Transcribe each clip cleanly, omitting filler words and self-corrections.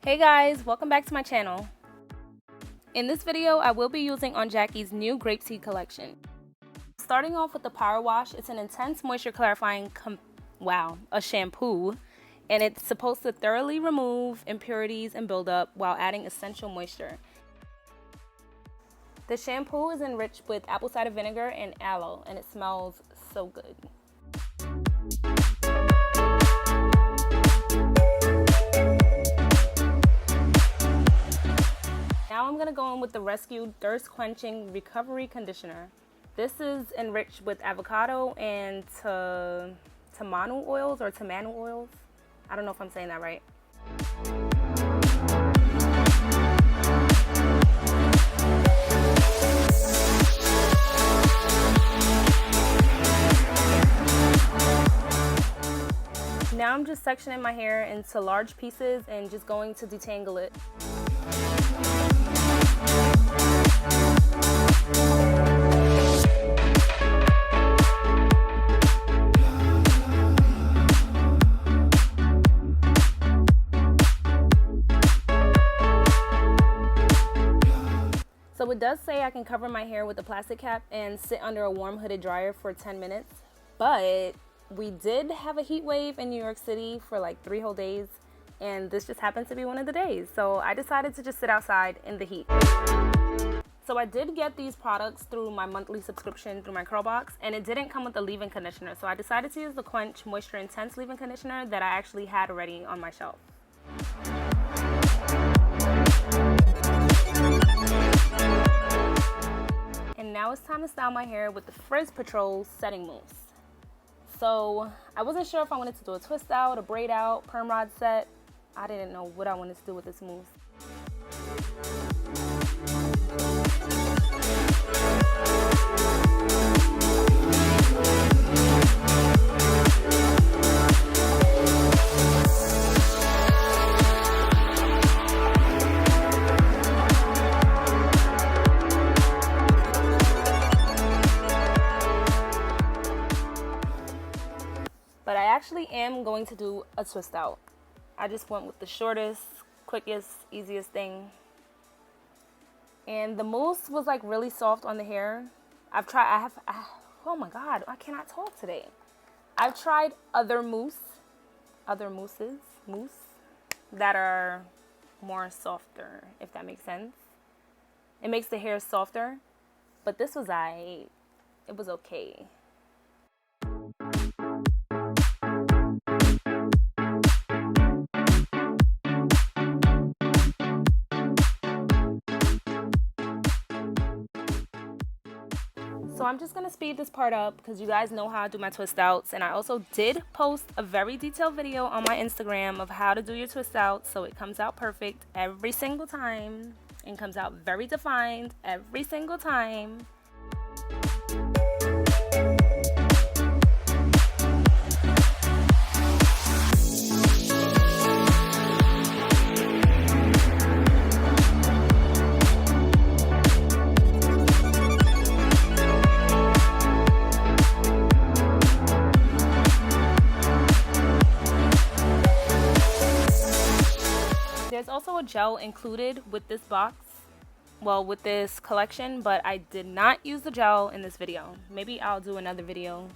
Hey guys, welcome back to my channel. In this video, I will be using on Jackie's new grape seed collection. Starting off with the Power Wash, it's an intense moisture clarifying a shampoo, and it's supposed to thoroughly remove impurities and buildup while adding essential moisture. The shampoo is enriched with apple cider vinegar and aloe, and it smells so good. Now I'm going to go in with the Rescue Thirst Quenching Recovery Conditioner. This is enriched with avocado and tamanu oils or tamanu oils. I don't know if I'm saying that right. Now I'm just sectioning my hair into large pieces and just going to detangle it. So it does say I can cover my hair with a plastic cap and sit under a warm hooded dryer for 10 minutes, but we did have a heat wave in New York City for like 3 whole days, and this just happened to be one of the days. So I decided to just sit outside in the heat. So I did get these products through my monthly subscription through my Curl Box, and it didn't come with a leave-in conditioner. So I decided to use the Quench Moisture Intense leave-in conditioner that I actually had already on my shelf. And now it's time to style my hair with the Frizz Patrol Setting Mousse. So I wasn't sure if I wanted to do a twist out, a braid out, perm rod set. I didn't know what I wanted to do with this mousse. But I actually am going to do a twist out. I just went with the shortest, quickest, easiest thing. And the mousse was like really soft on the hair. Oh my God, I cannot talk today. I've tried other mousses that are more softer, if that makes sense. It makes the hair softer, but this was it was okay. So I'm just going to speed this part up because you guys know how I do my twist outs, and I also did post a very detailed video on my Instagram of how to do your twist out so it comes out perfect every single time and comes out very defined every single time. There's also a gel included with this box, with this collection, but I did not use the gel in this video. Maybe I'll do another video.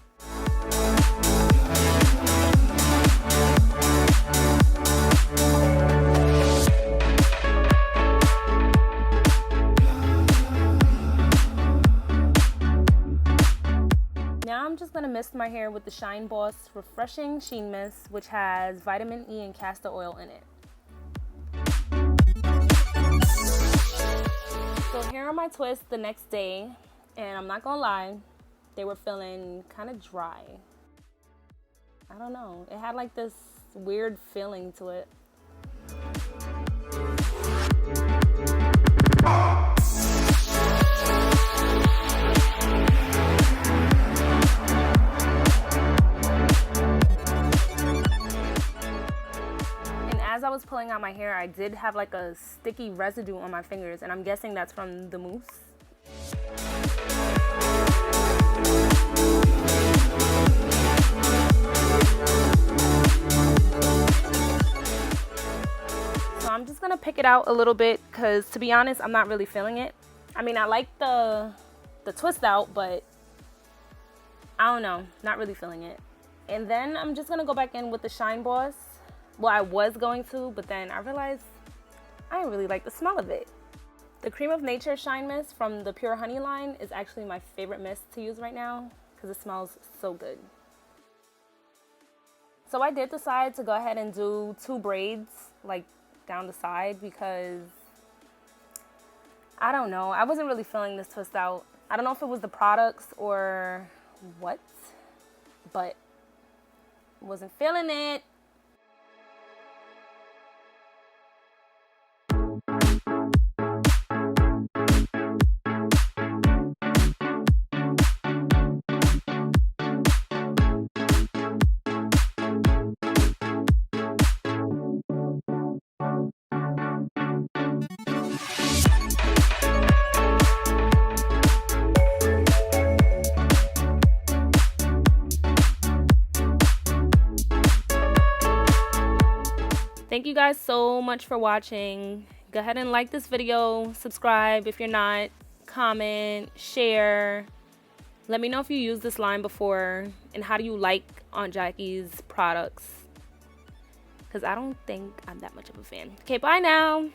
Now I'm just going to mist my hair with the Shine Boss Refreshing Sheen Mist, which has vitamin E and castor oil in it. So here are my twists the next day, and I'm not gonna lie, they were feeling kind of dry. I don't know, it had like this weird feeling to it. As I was pulling out my hair, I did have like a sticky residue on my fingers, and I'm guessing that's from the mousse. I'm just gonna pick it out a little bit because, to be honest, I'm not really feeling it. I mean, I like the twist out, but I don't know, not really feeling it. And then I'm just gonna go back in with the Shine Boss. Well, I was going to, but then I realized I didn't really like the smell of it. The Cream of Nature Shine Mist from the Pure Honey line is actually my favorite mist to use right now because it smells so good. So I did decide to go ahead and do 2 braids like down the side because I don't know, I wasn't really feeling this twist out. I don't know if it was the products or what, but wasn't feeling it. Thank you guys so much for watching. Go ahead and like this video, subscribe if you're not, comment, share. Let me know if you used this line before and how do you like Aunt Jackie's products, because I don't think I'm that much of a fan. Okay, bye now.